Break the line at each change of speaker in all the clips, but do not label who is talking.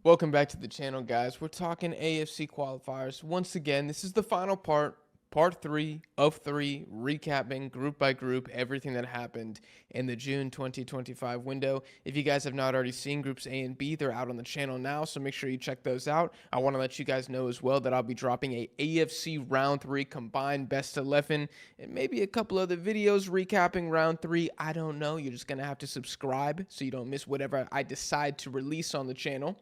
Welcome back to the channel, guys. We're talking AFC qualifiers. Once again, this is the final part 3 of 3, recapping group by group everything that happened in the June 2025 window. If you guys have not already seen groups A and B, they're out on the channel now, so make sure you check those out. I want to let you guys know as well that I'll be dropping a AFC round 3 combined best 11 and maybe a couple other videos recapping round 3. I don't know. You're just going to have to subscribe so you don't miss whatever I decide to release on the channel,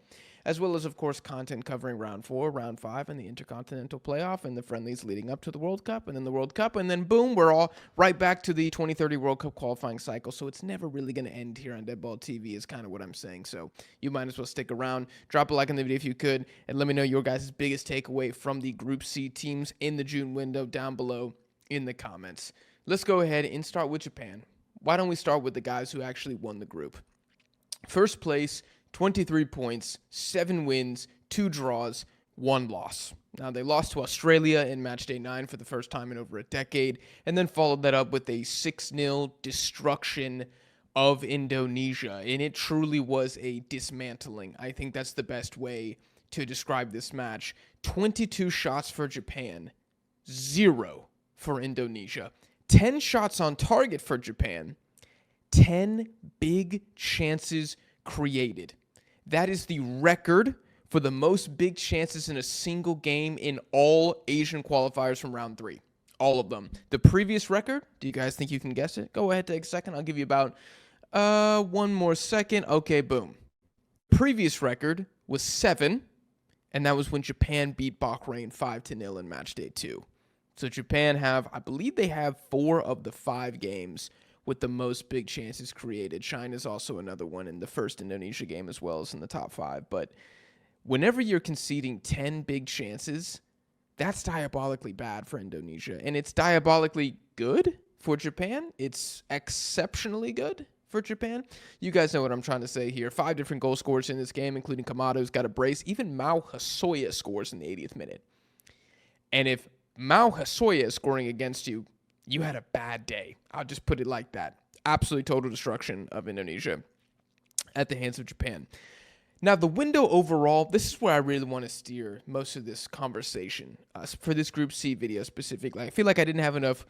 as well as, of course, content covering Round 4, Round 5, and the Intercontinental Playoff, and the friendlies leading up to the World Cup, and then the World Cup, and then boom, we're all right back to the 2030 World Cup qualifying cycle, so it's never really going to end here on DeadBall TV is kind of what I'm saying, so you might as well stick around. Drop a like on the video if you could, and let me know your guys' biggest takeaway from the Group C teams in the June window down below in the comments. Let's go ahead and start with Japan. Why don't we start with the guys who actually won the group? First place, 23 points, 7 wins, 2 draws, 1 loss. Now, they lost to Australia in match day 9 for the first time in over a decade, and then followed that up with a 6-0 destruction of Indonesia, and it truly was a dismantling. I think that's the best way to describe this match. 22 shots for Japan, 0 for Indonesia. 10 shots on target for Japan, 10 big chances created. That is the record for the most big chances in a single game in all Asian qualifiers from round 3. All of them. The previous record, do you guys think you can guess it? Go ahead, take a second. I'll give you about one more second. Okay, boom. Previous record was 7, and that was when Japan beat Bahrain 5-0 in match day 2. So Japan I believe they have 4 of the 5 games with the most big chances created. China's also another one in the first Indonesia game as well as in the top 5. But whenever you're conceding 10 big chances, that's diabolically bad for Indonesia. And it's diabolically good for Japan. It's exceptionally good for Japan. You guys know what I'm trying to say here. 5 different goal scorers in this game, including Kamada's got a brace. Even Mao Hasoya scores in the 80th minute. And if Mao Hasoya is scoring against you, you had a bad day. I'll just put it like that. Absolutely total destruction of Indonesia at the hands of Japan. Now, the window overall, this is where I really want to steer most of this conversation for this Group C video specifically. I feel like I didn't have enough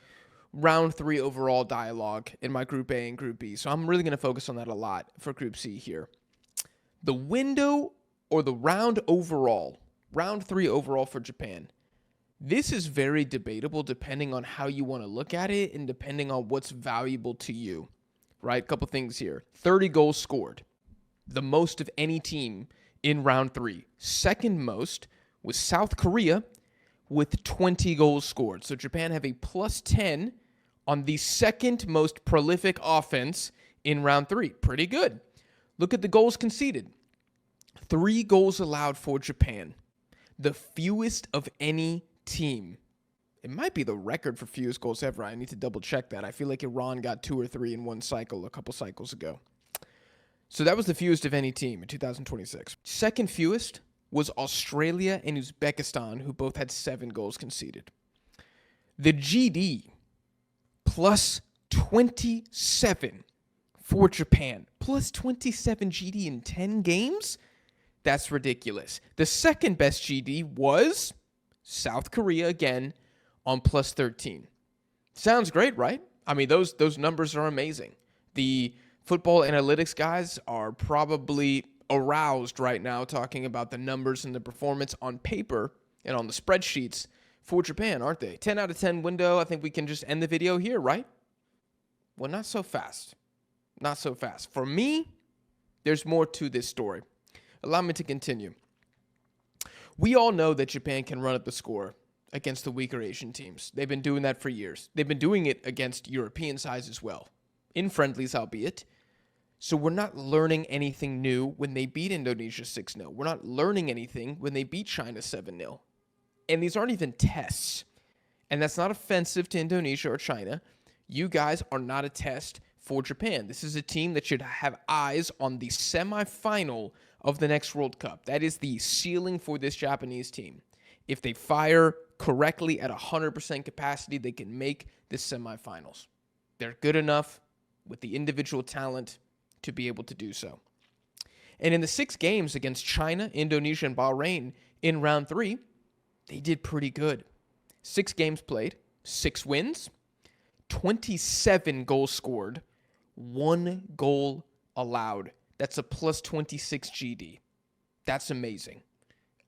round 3 overall dialogue in my Group A and Group B, so I'm really going to focus on that a lot for Group C here. The window or the round overall, round 3 overall for Japan, this is very debatable depending on how you want to look at it and depending on what's valuable to you, right? A couple things here. 30 goals scored, the most of any team in round 3. Second most was South Korea with 20 goals scored. So Japan have a plus 10 on the second most prolific offense in round 3. Pretty good. Look at the goals conceded. 3 goals allowed for Japan, the fewest of any team. It might be the record for fewest goals ever. I need to double check that. I feel like Iran got 2 or 3 in one cycle a couple cycles ago. So that was the fewest of any team in 2026. Second fewest was Australia and Uzbekistan, who both had 7 goals conceded. The GD plus 27 for Japan. Plus 27 GD in 10 games? That's ridiculous. The second best GD was South Korea again on plus 13. Sounds great, right? I mean, those numbers are amazing. The football analytics guys are probably aroused right now talking about the numbers and the performance on paper and on the spreadsheets for Japan, aren't they? 10 out of 10 window. I think we can just end the video here, right? Well, not so fast. Not so fast. For me, there's more to this story. Allow me to continue. We all know that Japan can run up the score against the weaker Asian teams. They've been doing that for years. They've been doing it against European sides as well, in friendlies albeit. So we're not learning anything new when they beat Indonesia 6-0. We're not learning anything when they beat China 7-0. And these aren't even tests. And that's not offensive to Indonesia or China. You guys are not a test for Japan. This is a team that should have eyes on the semifinal of the next World Cup. That is the ceiling for this Japanese team. If they fire correctly at 100% capacity, they can make the semifinals. They're good enough with the individual talent to be able to do so. And in the 6 games against China, Indonesia, and Bahrain in round 3, they did pretty good. 6 games played, 6 wins, 27 goals scored, 1 goal allowed. That's a plus 26 GD. That's amazing.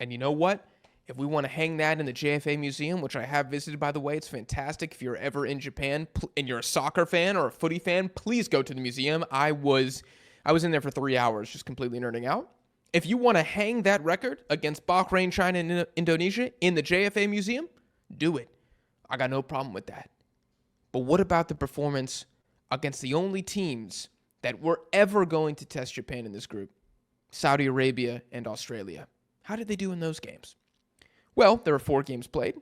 And you know what? If we want to hang that in the JFA Museum, which I have visited, by the way, it's fantastic. If you're ever in Japan and you're a soccer fan or a footy fan, please go to the museum. I was in there for 3 hours, just completely nerding out. If you want to hang that record against Bahrain, China, and Indonesia in the JFA Museum, do it. I got no problem with that. But what about the performance against the only teams that were ever going to test Japan in this group? Saudi Arabia and Australia. How did they do in those games? Well, there were 4 games played,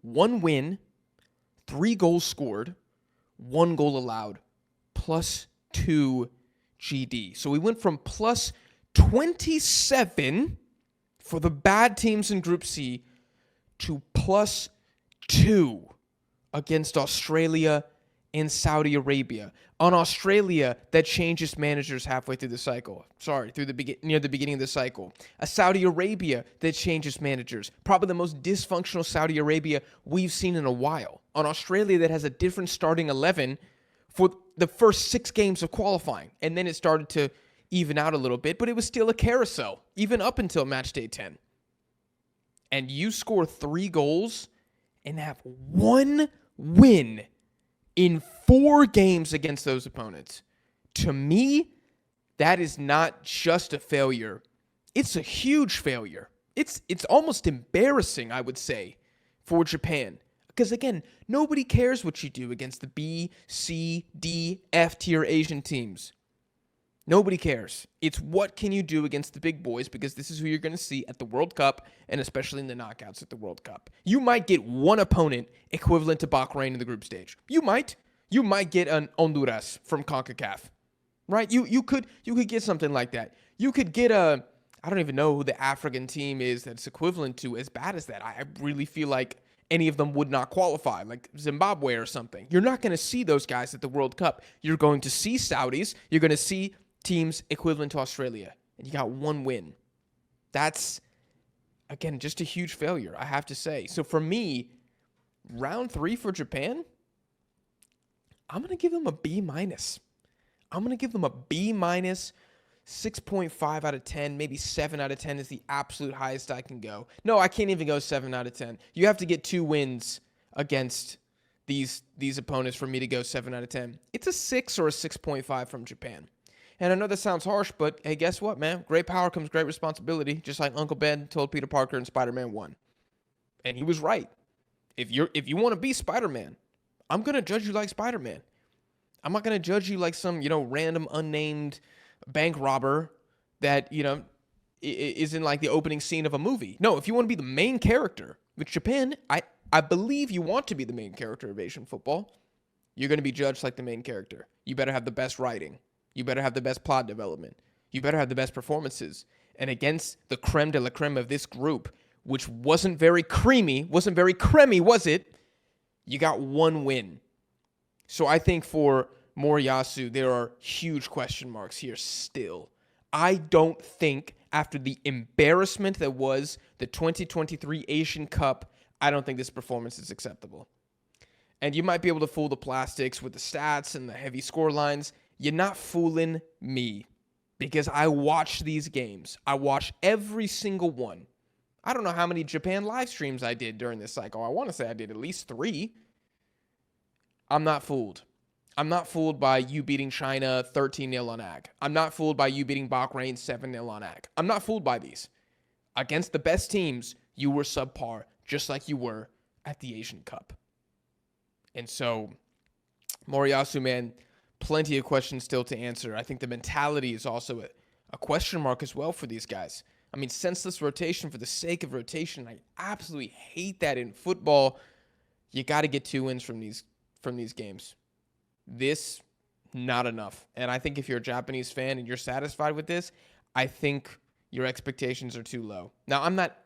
1 win, 3 goals scored, 1 goal allowed, plus 2 GD. So we went from plus 27 for the bad teams in Group C to plus 2 against Australia and Saudi Arabia. On Australia, that changes managers halfway through the cycle. Near the beginning of the cycle. A Saudi Arabia that changes managers. Probably the most dysfunctional Saudi Arabia we've seen in a while. On Australia that has a different starting 11 for the first 6 games of qualifying. And then it started to even out a little bit, but it was still a carousel, even up until match day 10. And you score 3 goals and have 1 win in 4 games against those opponents. To me, that is not just a failure. It's a huge failure. It's almost embarrassing, I would say, for Japan. Because again, nobody cares what you do against the B, C, D, F tier Asian teams. Nobody cares. It's what can you do against the big boys, because this is who you're going to see at the World Cup, and especially in the knockouts at the World Cup. You might get one opponent equivalent to Bahrain in the group stage. You might. You might get an Honduras from CONCACAF, right? You could get something like that. You could get I don't even know who the African team is that's equivalent to as bad as that. I really feel like any of them would not qualify, like Zimbabwe or something. You're not going to see those guys at the World Cup. You're going to see Saudis. You're going to see teams equivalent to Australia, and you got 1 win. That's, again, just a huge failure, I have to say. So for me, round 3 for Japan, I'm going to give them a B-. I'm going to give them a B-, 6.5 out of 10, maybe 7 out of 10 is the absolute highest I can go. No, I can't even go 7 out of 10. You have to get 2 wins against these opponents for me to go 7 out of 10. It's a 6 or a 6.5 from Japan. And I know that sounds harsh, but hey, guess what, man? Great power comes great responsibility, just like Uncle Ben told Peter Parker in Spider-Man 1. And he was right. If you want to be Spider-Man, I'm going to judge you like Spider-Man. I'm not going to judge you like some, random unnamed bank robber that, is in like the opening scene of a movie. No, if you want to be the main character, which Japan, I believe you want to be the main character of Asian football, you're going to be judged like the main character. You better have the best writing. You better have the best plot development. You better have the best performances. And against the creme de la creme of this group, which wasn't very creamy, was it? You got 1 win. So I think for Moriyasu, there are huge question marks here still. I don't think after the embarrassment that was the 2023 Asian Cup, I don't think this performance is acceptable. And you might be able to fool the plastics with the stats and the heavy score lines. You're not fooling me, because I watch these games. I watch every single one. I don't know how many Japan live streams I did during this cycle. I want to say I did at least 3. I'm not fooled. I'm not fooled by you beating China 13-0 on AG. I'm not fooled by you beating Bahrain 7-0 on AG. I'm not fooled by these. Against the best teams, you were subpar, just like you were at the Asian Cup. And so, Moriyasu, man, plenty of questions still to answer. I think the mentality is also a question mark as well for these guys. I mean, senseless rotation for the sake of rotation. I absolutely hate that in football. You got to get 2 wins from these games. This, not enough. And I think if you're a Japanese fan and you're satisfied with this, I think your expectations are too low. Now, I'm not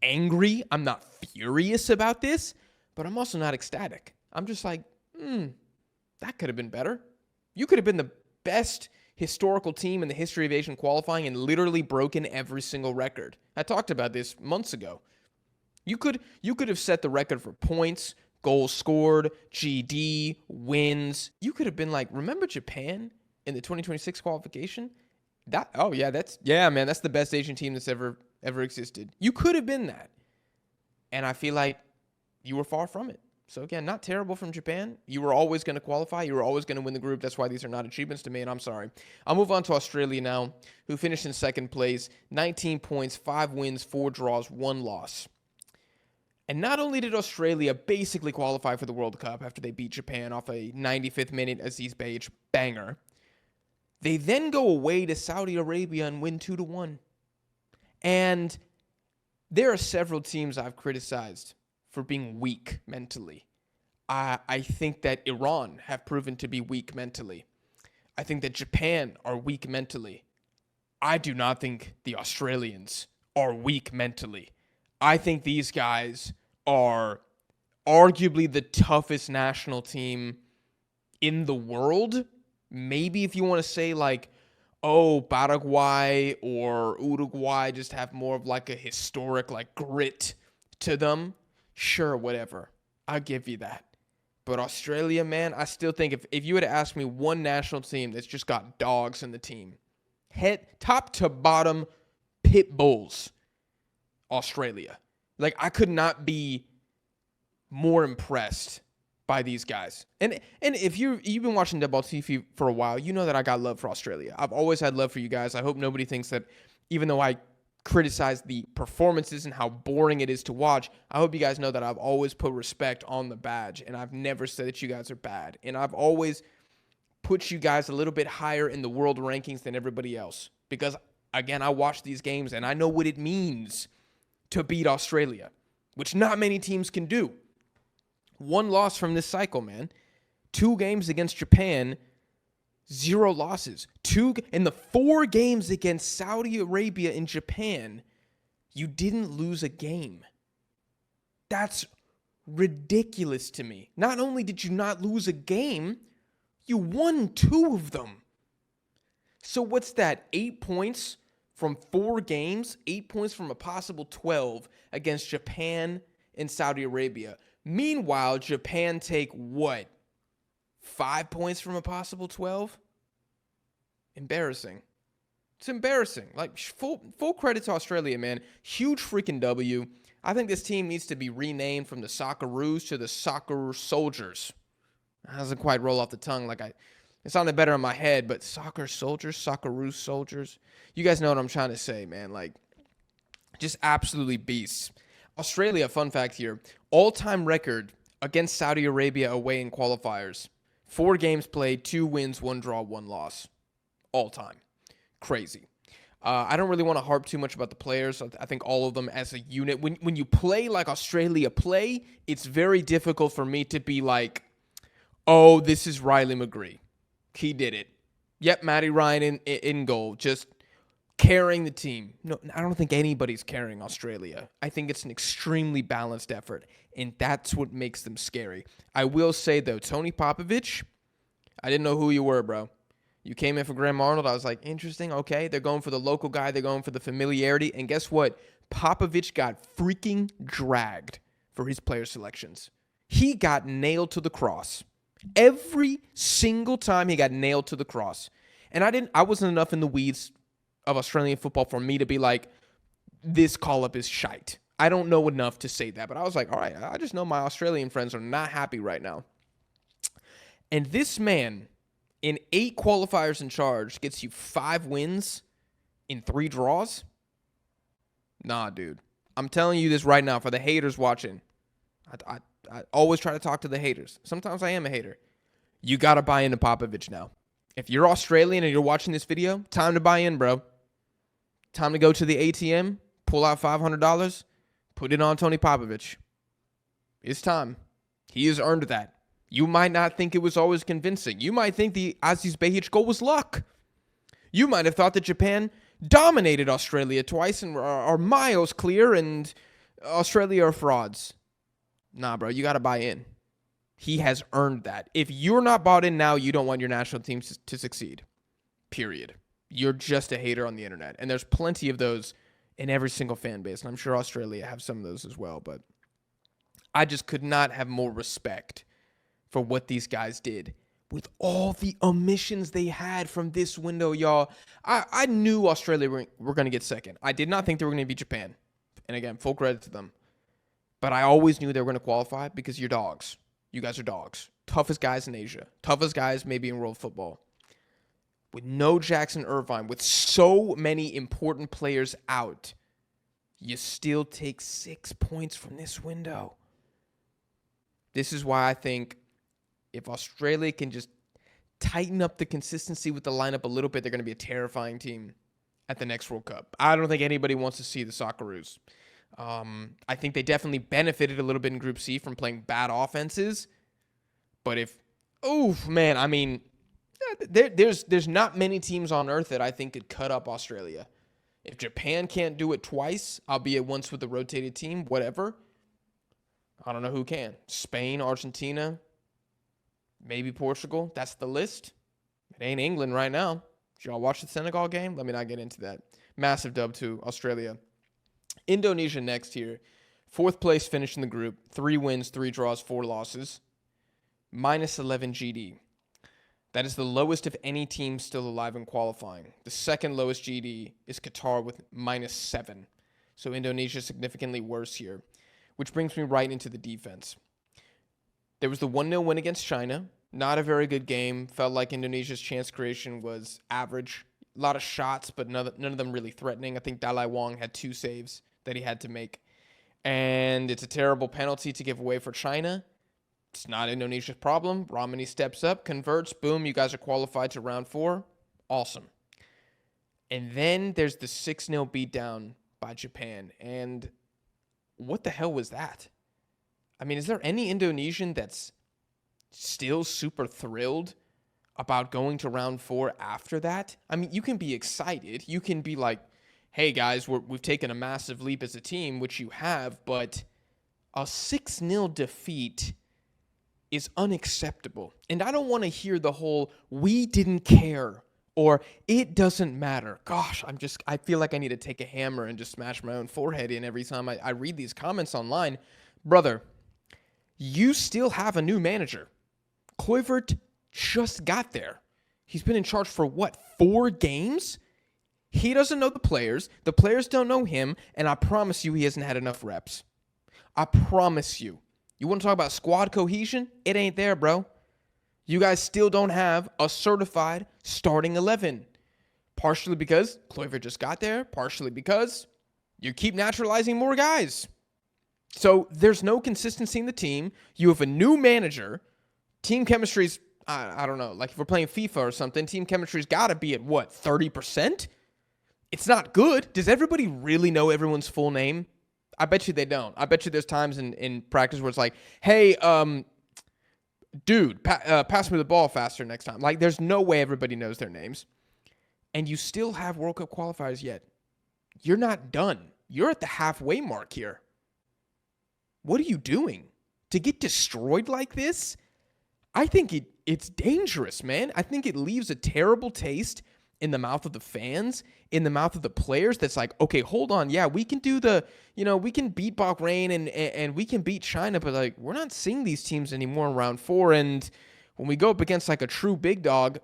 angry. I'm not furious about this, but I'm also not ecstatic. I'm just like, that could have been better. You could have been the best historical team in the history of Asian qualifying and literally broken every single record. I talked about this months ago. You could have set the record for points, goals scored, GD, wins. You could have been like, remember Japan in the 2026 qualification? That's the best Asian team that's ever existed. You could have been that. And I feel like you were far from it. So again, not terrible from Japan. You were always going to qualify. You were always going to win the group. That's why these are not achievements to me, and I'm sorry. I'll move on to Australia now, who finished in second place, 19 points, 5 wins, 4 draws, 1 loss. And not only did Australia basically qualify for the World Cup after they beat Japan off a 95th minute Aziz Behich banger, they then go away to Saudi Arabia and win 2-1. And there are several teams I've criticized for being weak mentally. I think that Iran have proven to be weak mentally. I think that Japan are weak mentally. I do not think the Australians are weak mentally. I think these guys are arguably the toughest national team in the world. Maybe if you want to say like, oh, Paraguay or Uruguay just have more of like a historic like grit to them. Sure, whatever. I'll give you that. But Australia, man, I still think if you had asked me one national team that's just got dogs in the team, head top to bottom pit bulls, Australia. Like, I could not be more impressed by these guys. And if you've been watching DeadBall TV for a while, you know that I got love for Australia. I've always had love for you guys. I hope nobody thinks that even though I criticize the performances and how boring it is to watch, I hope you guys know that I've always put respect on the badge, and I've never said that you guys are bad. And I've always put you guys a little bit higher in the world rankings than everybody else. Because, again, I watch these games, and I know what it means to beat Australia, which not many teams can do. 1 loss from this cycle, man. 2 games against Japan, 0 losses. In the 4 games against Saudi Arabia and Japan, you didn't lose a game. That's ridiculous to me. Not only did you not lose a game, you won 2 of them. So what's that? 8 points from 4 games, 8 points from a possible 12 against Japan and Saudi Arabia. Meanwhile, Japan take what? 5 points from a possible 12? Embarrassing. It's embarrassing. Like, full credit to Australia, man. Huge freaking W. I think this team needs to be renamed from the Socceroos to the Soccer Soldiers. That doesn't quite roll off the tongue like it sounded better in my head, but Soccer Soldiers, Socceroos Soldiers. You guys know what I'm trying to say, man. Like, just absolutely beasts. Australia, fun fact here, all-time record against Saudi Arabia away in qualifiers. 4 games played, 2 wins, 1 draw, 1 loss. All time. Crazy. I don't really want to harp too much about the players. I think all of them as a unit. When you play like Australia play, it's very difficult for me to be like, oh, this is Riley McGree. He did it. Yep, Matty Ryan in goal. Just carrying the team. No, I don't think anybody's carrying Australia. I think it's an extremely balanced effort, and that's what makes them scary. I will say, though, Tony Popovich, I didn't know who you were, bro. You came in for Graham Arnold. I was like, interesting. Okay, they're going for the local guy. They're going for the familiarity. And guess what? Popovich got freaking dragged for his player selections. He got nailed to the cross. Every single time he got nailed to the cross. And I wasn't enough in the weeds of Australian football for me to be like, this call-up is shite. I don't know enough to say that. But I was like, all right, I just know my Australian friends are not happy right now. And this man, in 8 qualifiers in charge, gets you 5 wins in 3 draws? Nah, dude. I'm telling you this right now for the haters watching. I always try to talk to the haters. Sometimes I am a hater. You got to buy into Popovich now. If you're Australian and you're watching this video, time to buy in, bro. Time to go to the ATM, pull out $500, put it on Tony Popovich. It's time. He has earned that. You might not think it was always convincing. You might think the Aziz Behich goal was luck. You might have thought that Japan dominated Australia twice and are miles clear and Australia are frauds. Nah, bro, you got to buy in. He has earned that. If you're not bought in now, you don't want your national team to succeed. period. You're just a hater on the internet. And there's plenty of those in every single fan base. And I'm sure Australia have some of those as well. But I just could not have more respect for what these guys did with all the omissions they had from this window, y'all. I knew Australia were going to get second. I did not think they were going to beat Japan. And again, full credit to them. But I always knew they were going to qualify because you're dogs. You guys are dogs. Toughest guys in Asia. Toughest guys maybe in world football. With no Jackson Irvine, with so many important players out, you still take 6 points from this window. This is why I think if Australia can just tighten up the consistency with the lineup a little bit, they're going to be a terrifying team at the next World Cup. I don't think anybody wants to see the Socceroos. I think they definitely benefited a little bit in Group C from playing bad offenses. But there's not many teams on earth that I think could cut up Australia. If Japan can't do it twice, albeit once with a rotated team, whatever, I don't know who can. Spain, Argentina, maybe Portugal. That's the list. It ain't England right now. Did y'all watch the Senegal game? Let me not get into that. Massive dub to Australia. Indonesia next here. 4th place finish in the group. 3 wins, 3 draws, 4 losses. Minus 11 GD. That is the lowest of any team still alive in qualifying. The second lowest GD is Qatar with minus 7. So Indonesia significantly worse here. Which brings me right into the defense. There was the 1-0 win against China. Not a very good game. Felt like Indonesia's chance creation was average. A lot of shots, but none of them really threatening. I think Dalai Wong had 2 saves that he had to make. And it's a terrible penalty to give away for China. It's not Indonesia's problem. Romani steps up, converts. Boom, you guys are qualified to round 4. Awesome. And then there's the 6-0 beatdown by Japan. And what the hell was that? I mean, is there any Indonesian that's still super thrilled about going to round 4 after that? I mean, you can be excited. You can be like, hey, guys, we've taken a massive leap as a team, which you have, but a 6-0 defeat is unacceptable. And I don't want to hear the whole, we didn't care, or it doesn't matter. Gosh, I feel like I need to take a hammer and just smash my own forehead in every time I read these comments online. Brother, you still have a new manager. Kluivert just got there. He's been in charge for 4 games? He doesn't know the players don't know him, and I promise you he hasn't had enough reps. I promise you. You want to talk about squad cohesion? It ain't there, bro. You guys still don't have a certified starting 11. Partially because Kluivert just got there, partially because you keep naturalizing more guys. So there's no consistency in the team. You have a new manager. Team chemistry's, I don't know, like if we're playing FIFA or something, team chemistry's got to be at 30%? It's not good. Does everybody really know everyone's full name? I bet you they don't. I bet you there's times in practice where it's like, hey, dude, pass me the ball faster next time. Like, there's no way everybody knows their names. And you still have World Cup qualifiers yet. You're not done. You're at the halfway mark here. What are you doing? To get destroyed like this? I think it's dangerous, man. I think it leaves a terrible taste in the mouth of the fans, in the mouth of the players. That's like, okay, hold on. Yeah, we can do we can beat Bahrain and we can beat China, but like, we're not seeing these teams anymore in round 4. And when we go up against like a true big dog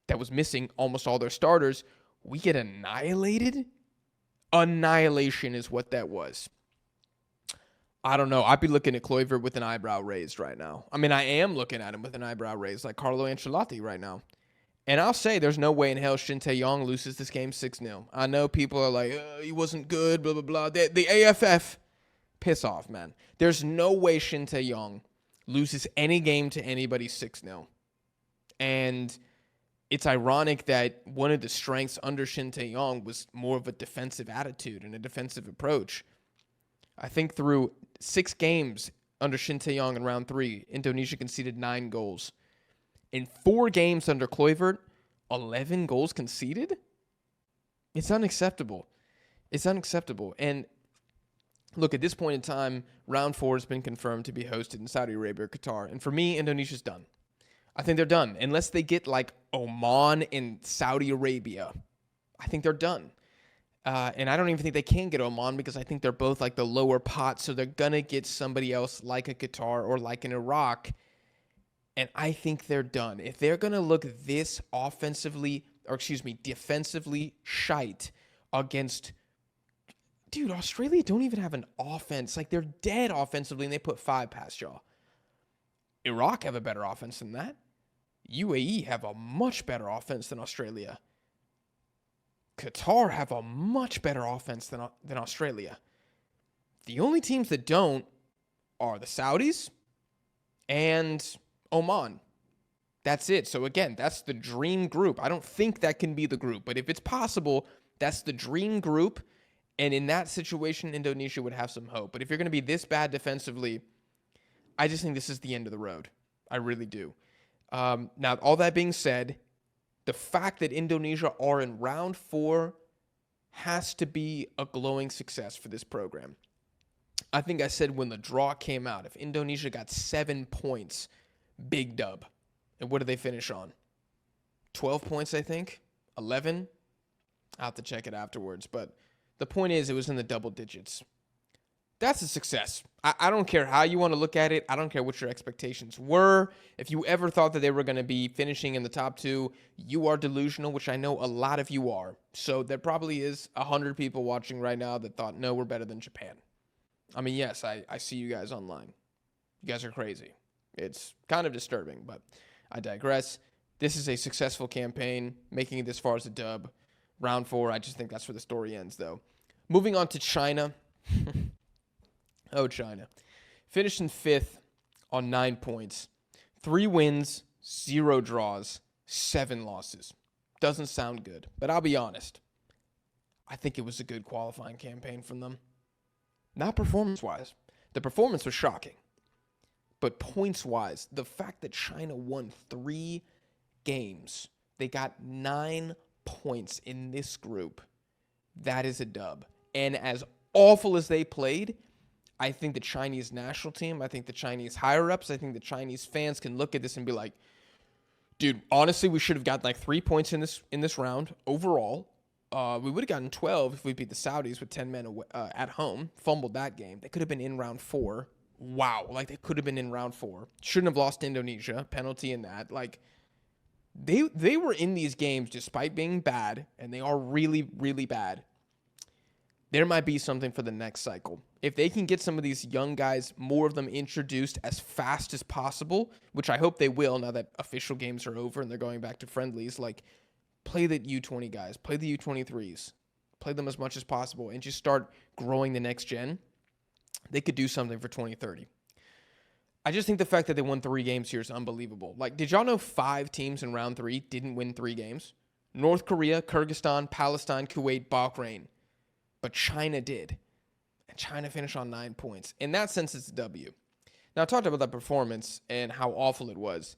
that was missing almost all their starters, we get annihilated. Annihilation is what that was. I don't know. I'd be looking at Kluivert with an eyebrow raised right now. I mean, I am looking at him with an eyebrow raised, like Carlo Ancelotti right now. And I'll say there's no way in hell Shin Tae-yong loses this game 6-0. I know people are like, he wasn't good, blah, blah, blah. The AFF, piss off, man. There's no way Shin Tae-yong loses any game to anybody 6-0. And it's ironic that one of the strengths under Shin Tae-yong was more of a defensive attitude and a defensive approach. I think through 6 games under Shin Tae-yong in round 3, Indonesia conceded 9 goals. In 4 games under Kluivert, 11 goals conceded? It's unacceptable. It's unacceptable. And look, at this point in time, round 4 has been confirmed to be hosted in Saudi Arabia or Qatar. And for me, Indonesia's done. I think they're done. Unless they get like Oman and Saudi Arabia, I think they're done. And I don't even think they can get Oman because I think they're both like the lower pot. So they're going to get somebody else like a Qatar or like an Iraq. And I think they're done. If they're going to look this defensively shite against, dude, Australia don't even have an offense. Like, they're dead offensively, and they put 5 past y'all. Iraq have a better offense than that. UAE have a much better offense than Australia. Qatar have a much better offense than Australia. The only teams that don't are the Saudis and Oman. That's it. So again, that's the dream group. I don't think that can be the group, but if it's possible, that's the dream group. And in that situation, Indonesia would have some hope. But if you're going to be this bad defensively, I just think this is the end of the road. I really do. Now, all that being said, the fact that Indonesia are in round 4 has to be a glowing success for this program. I think I said when the draw came out, if Indonesia got 7 points, big dub. And what did they finish on? 12 points, I think? 11? I'll have to check it afterwards. But the point is, it was in the double digits. That's a success. I don't care how you want to look at it. I don't care what your expectations were. If you ever thought that they were going to be finishing in the top 2, you are delusional, which I know a lot of you are. So there probably is 100 people watching right now that thought, no, we're better than Japan. I mean, yes, I see you guys online. You guys are crazy. It's kind of disturbing, but I digress. This is a successful campaign, making it this far as a dub. Round 4, I just think that's where the story ends, though. Moving on to China. Oh, China. Finished in 5th on 9 points. 3 wins, 0 draws, 7 losses. Doesn't sound good, but I'll be honest. I think it was a good qualifying campaign from them. Not performance-wise. The performance was shocking. But points-wise, the fact that China won 3 games, they got 9 points in this group, that is a dub. And as awful as they played, I think the Chinese national team, I think the Chinese higher-ups, I think the Chinese fans can look at this and be like, dude, honestly, we should have gotten like 3 points in this round overall. We would have gotten 12 if we beat the Saudis with 10 men at home, fumbled that game. They could have been in round 4. Wow, like they could have been in round 4. Shouldn't have lost to Indonesia, penalty in that. Like they were in these games despite being bad, and they are really, really bad. There might be something for the next cycle. If they can get some of these young guys, more of them introduced as fast as possible, which I hope they will now that official games are over and they're going back to friendlies, like play the U20 guys, play the U23s, play them as much as possible, and just start growing the next gen. They could do something for 2030. I just think the fact that they won 3 games here is unbelievable. Like, did y'all know 5 teams in round 3 didn't win 3 games? North Korea, Kyrgyzstan, Palestine, Kuwait, Bahrain. But China did. And China finished on 9 points. In that sense, it's a W. Now, I talked about that performance and how awful it was.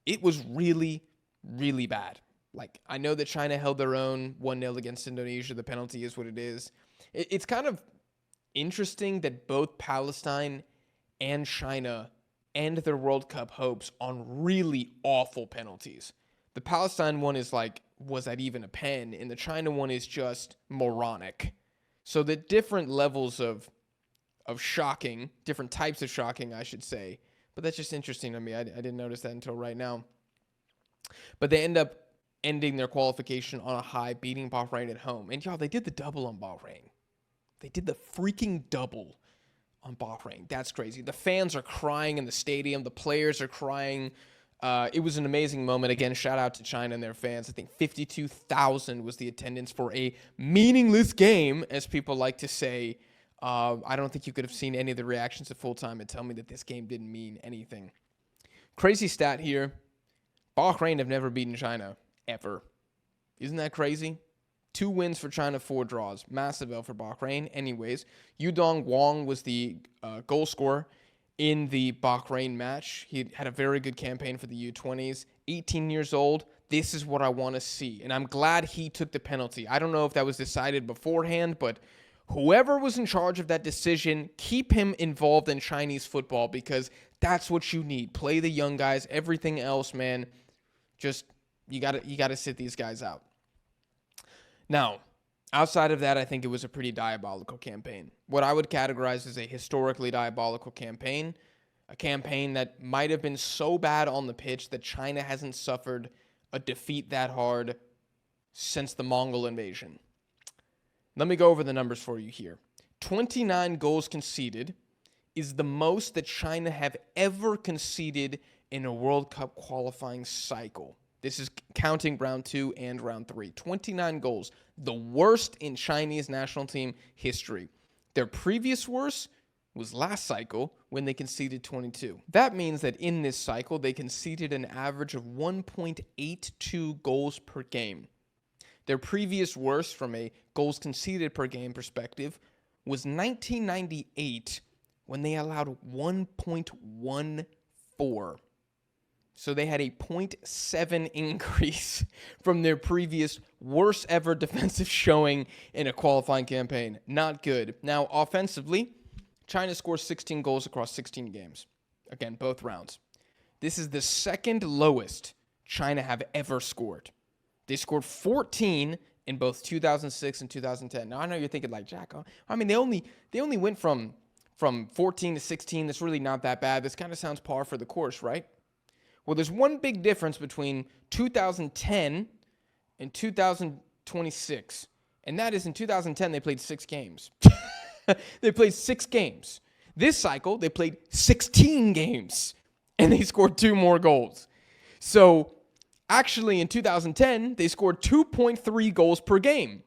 It was really, really bad. Like, I know that China held their own 1-0 against Indonesia. The penalty is what it is. It's kind of interesting that both Palestine and China end their World Cup hopes on really awful penalties. The Palestine one is like, was that even a pen? And the China one is just moronic. So the different levels of shocking, different types of shocking, I should say. But that's just interesting to me. I didn't notice that until right now. But they end up ending their qualification on a high, beating Bahrain at home. And y'all, they did the double on Bahrain. They did the freaking double on Bahrain. That's crazy. The fans are crying in the stadium. The players are crying. It was an amazing moment. Again, shout out to China and their fans. I think 52,000 was the attendance for a meaningless game, as people like to say. I don't think you could have seen any of the reactions at full time and tell me that this game didn't mean anything. Crazy stat here. Bahrain have never beaten China, ever. Isn't that crazy? 2 wins for China, 4 draws. Massive L for Bahrain. Anyways, Yudong Wang was the goal scorer in the Bahrain match. He had a very good campaign for the U20s. 18 years old. This is what I want to see. And I'm glad he took the penalty. I don't know if that was decided beforehand, but Whoever was in charge of that decision, keep him involved in Chinese football because that's what you need. Play the young guys. Everything else, man, just you gotta sit these guys out. Now, outside of that, I think it was a pretty diabolical campaign. What I would categorize as a historically diabolical campaign, a campaign that might have been so bad on the pitch that China hasn't suffered a defeat that hard since the Mongol invasion. Let me go over the numbers for you here. 29 goals conceded is the most that China have ever conceded in a World Cup qualifying cycle. This is counting round 2 and round 3. 29 goals, the worst in Chinese national team history. Their previous worst was last cycle when they conceded 22. That means that in this cycle, they conceded an average of 1.82 goals per game. Their previous worst from a goals conceded per game perspective was 1998 when they allowed 1.14. So they had a 0.7 increase from their previous worst ever defensive showing in a qualifying campaign. Not good. Now, offensively, China scores 16 goals across 16 games. Again, both rounds. This is the second lowest China have ever scored. They scored 14 in both 2006 and 2010. Now, I know you're thinking like, Jack, I mean, they only went from 14 to 16. That's really not that bad. This kind of sounds par for the course, right? Well, there's one big difference between 2010 and 2026, and that is in 2010 they played 6 games. They played 6 games. This cycle, they played 16 games, and they scored 2 more goals. So, actually, in 2010, they scored 2.3 goals per game.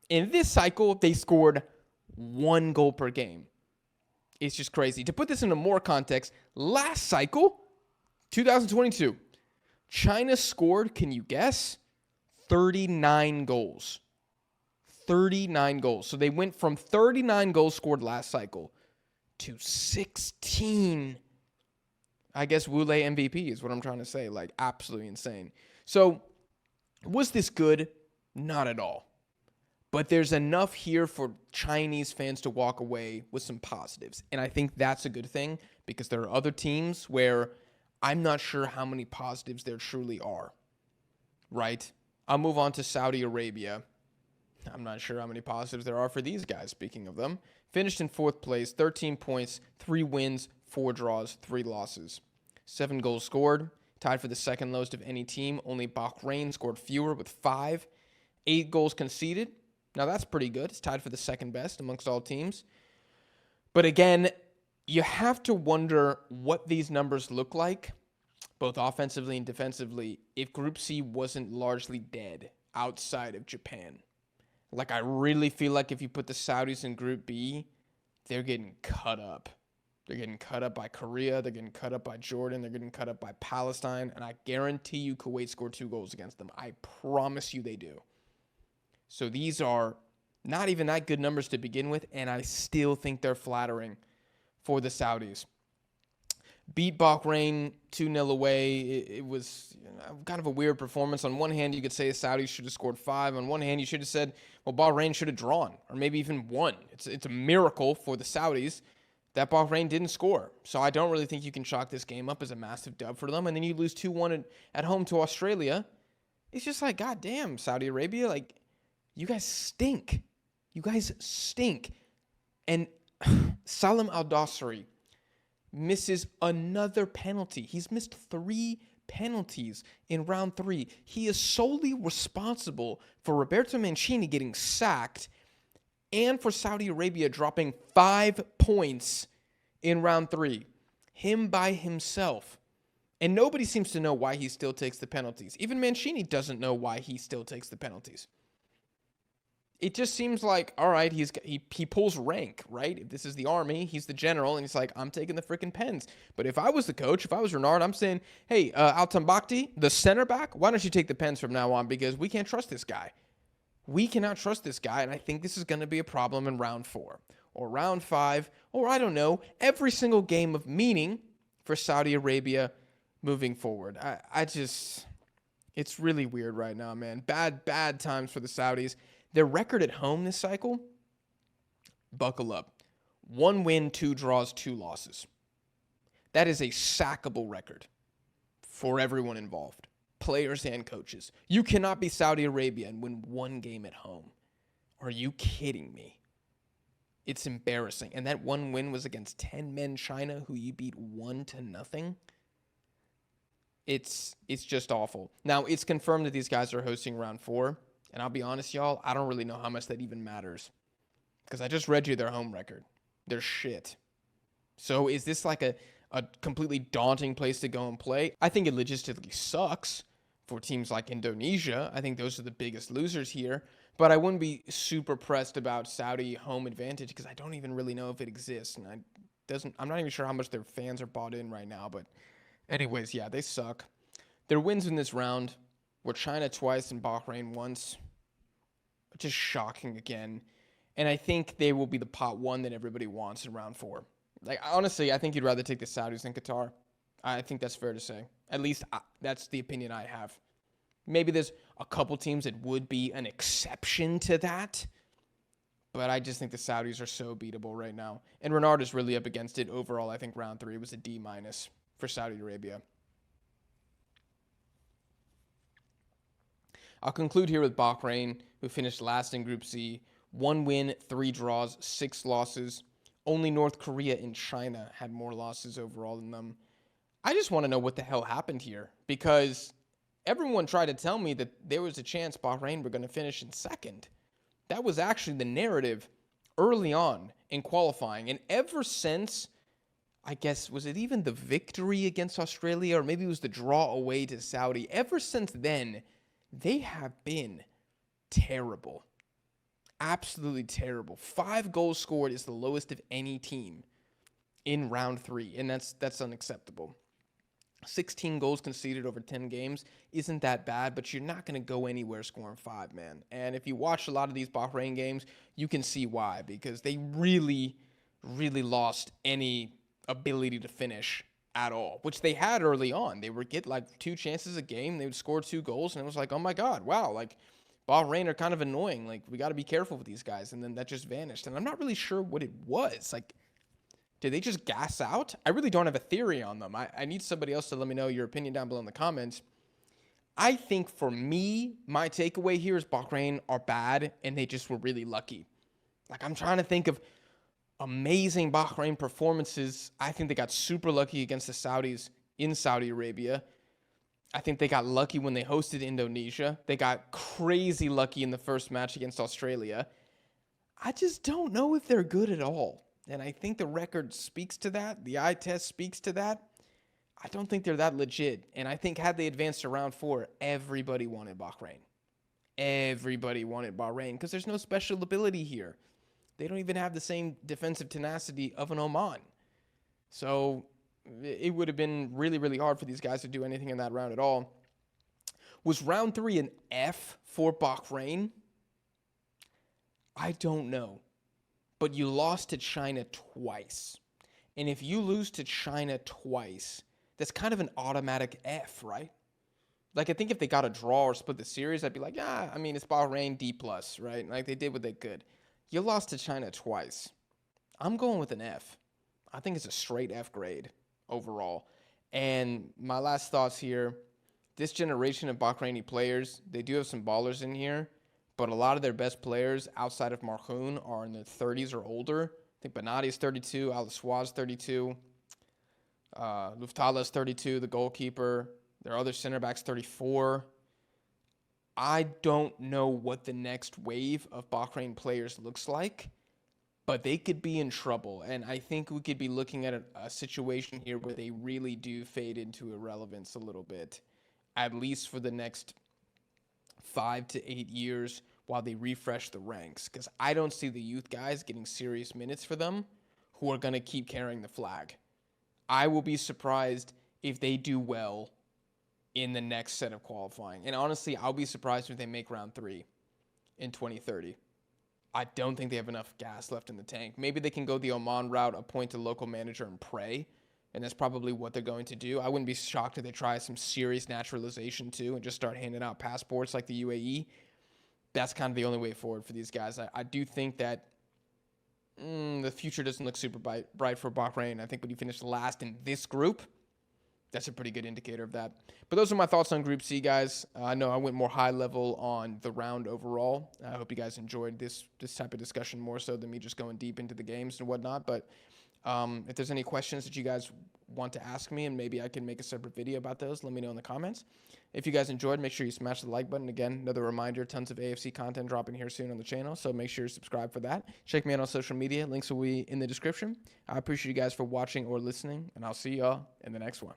In this cycle, they scored 1 goal per game. It's just crazy. To put this into more context, last cycle, 2022, China scored, can you guess, 39 goals. 39 goals. So they went from 39 goals scored last cycle to 16. I guess Wu Lei MVP is what I'm trying to say. Like, absolutely insane. So, was this good? Not at all. But there's enough here for Chinese fans to walk away with some positives. And I think that's a good thing because there are other teams where I'm not sure how many positives there truly are. Right? I'll move on to Saudi Arabia. I'm not sure how many positives there are for these guys, speaking of them. Finished in 4th place, 13 points, 3 wins, 4 draws, 3 losses. 7 goals scored, tied for the second lowest of any team. Only Bahrain scored fewer with 5. 8 goals conceded. Now that's pretty good. It's tied for the second best amongst all teams. But again, you have to wonder what these numbers look like, both offensively and defensively, if Group C wasn't largely dead outside of Japan. Like, I really feel like if you put the Saudis in Group B, they're getting cut up. They're getting cut up by Korea. They're getting cut up by Jordan. They're getting cut up by Palestine. And I guarantee you Kuwait scored 2 goals against them. I promise you they do. So these are not even that good numbers to begin with, and I still think they're flattering for the Saudis. Beat Bahrain 2-0 away. It was kind of a weird performance. On one hand, you could say the Saudis should have scored 5. On one hand, you should have said, well, Bahrain should have drawn or maybe even won. It's a miracle for the Saudis that Bahrain didn't score. So I don't really think you can chalk this game up as a massive dub for them. And then you lose 2-1 at home to Australia. It's just like, God damn, Saudi Arabia, like, you guys stink. You guys stink. And Salim Al-Dosari misses another penalty. He's missed 3 penalties in round 3. He is solely responsible for Roberto Mancini getting sacked and for Saudi Arabia dropping 5 points in round 3. Him by himself. And nobody seems to know why he still takes the penalties. Even Mancini doesn't know why he still takes the penalties. It just seems like, all right, he pulls rank, right? If this is the army, he's the general, and he's like, I'm taking the freaking pens. But if I was the coach, if I was Renard, I'm saying, hey, Al-Tambakti, the center back, why don't you take the pens from now on? Because we can't trust this guy. We cannot trust this guy, and I think this is going to be a problem in round 4 or round 5, or I don't know, every single game of meaning for Saudi Arabia moving forward. It's really weird right now, man. Bad times for the Saudis. Their record at home this cycle, Buckle up. 1 win, 2 draws, 2 losses. That is a sackable record for everyone involved, players and coaches. You cannot be Saudi Arabia and win 1 game at home. Are you kidding me? It's embarrassing. And that 1 win was against 10-men China, who you beat 1-0. It's just awful. Now, it's confirmed that these guys are hosting round 4. And I'll be honest, y'all, I don't really know how much that even matters. Because I just read you their home record. They're shit. So is this like a completely daunting place to go and play? I think it logistically sucks for teams like Indonesia. I think those are the biggest losers here. But I wouldn't be super pressed about Saudi home advantage because I don't even really know if it exists. And I'm not even sure how much their fans are bought in right now. But anyways, yeah, they suck. Their wins in this round were China twice and Bahrain once. Just shocking again. And I think they will be the pot 1 that everybody wants in round 4. Like, honestly, I think you'd rather take the Saudis than Qatar. I think that's fair to say. At least that's the opinion I have. Maybe there's a couple teams that would be an exception to that. But I just think the Saudis are so beatable right now. And Renard is really up against it. Overall, I think round 3 was a D- for Saudi Arabia. I'll conclude here with Bahrain, who finished last in Group C. 1 win, 3 draws, 6 losses. Only North Korea and China had more losses overall than them. I just want to know what the hell happened here, because everyone tried to tell me that there was a chance Bahrain were going to finish in second. That was actually the narrative early on in qualifying. And ever since, I guess, was it even the victory against Australia, or maybe it was the draw away to Saudi? Ever since then, they have been terrible. Absolutely terrible. 5 goals scored is the lowest of any team in round 3, and that's unacceptable. 16 goals conceded over 10 games isn't that bad, but you're not going to go anywhere scoring 5, man. And if you watch a lot of these Bahrain games, you can see why, because they really, really lost any ability to finish at all, which they had early on. They would get like 2 chances a game, they would score 2 goals, and it was like, oh my God, wow, like Bahrain are kind of annoying. Like, we got to be careful with these guys. And then that just vanished. And I'm not really sure what it was. Like, did they just gas out? I really don't have a theory on them. I need somebody else to let me know your opinion down below in the comments. I think for me, my takeaway here is Bahrain are bad, and they just were really lucky. Like, I'm trying to think of amazing Bahrain performances. I think they got super lucky against the Saudis in Saudi Arabia. I think they got lucky when they hosted Indonesia. They got crazy lucky in the first match against Australia. I just don't know if they're good at all. And I think the record speaks to that. The eye test speaks to that. I don't think they're that legit. And I think had they advanced to round 4, everybody wanted Bahrain. Everybody wanted Bahrain because there's no special ability here. They don't even have the same defensive tenacity of an Oman. So it would have been really, really hard for these guys to do anything in that round at all. Was round 3 an F for Bahrain? I don't know. But you lost to China twice. And if you lose to China twice, that's kind of an automatic F, right? Like, I think if they got a draw or split the series, I'd be like, yeah, I mean, it's Bahrain D+, right? Like, they did what they could. You lost to China twice. I'm going with an F. I think it's a straight F grade overall. And my last thoughts here, this generation of Bahraini players, they do have some ballers in here, but a lot of their best players outside of Marhoun are in their 30s or older. I think Benati is 32, Al-Aswa is 32, Luftala is 32, the goalkeeper. Their other center back's 34. I don't know what the next wave of Bahrain players looks like, but they could be in trouble. And I think we could be looking at a situation here where they really do fade into irrelevance a little bit, at least for the next 5 to 8 years while they refresh the ranks. Because I don't see the youth guys getting serious minutes for them who are going to keep carrying the flag. I will be surprised if they do well in the next set of qualifying. And honestly, I'll be surprised if they make round 3 in 2030. I don't think they have enough gas left in the tank. Maybe they can go the Oman route, appoint a local manager, and pray. And that's probably what they're going to do. I wouldn't be shocked if they try some serious naturalization too and just start handing out passports like the UAE. That's kind of the only way forward for these guys. I do think that The future doesn't look super bright for Bahrain. I think when you finish last in this group, that's a pretty good indicator of that. But those are my thoughts on Group C, guys. I know I went more high level on the round overall. I hope you guys enjoyed this type of discussion more so than me just going deep into the games and whatnot. But if there's any questions that you guys want to ask me, and maybe I can make a separate video about those, let me know in the comments. If you guys enjoyed, make sure you smash the like button. Again, another reminder, tons of AFC content dropping here soon on the channel, so make sure you subscribe for that. Check me out on social media. Links will be in the description. I appreciate you guys for watching or listening, and I'll see y'all in the next one.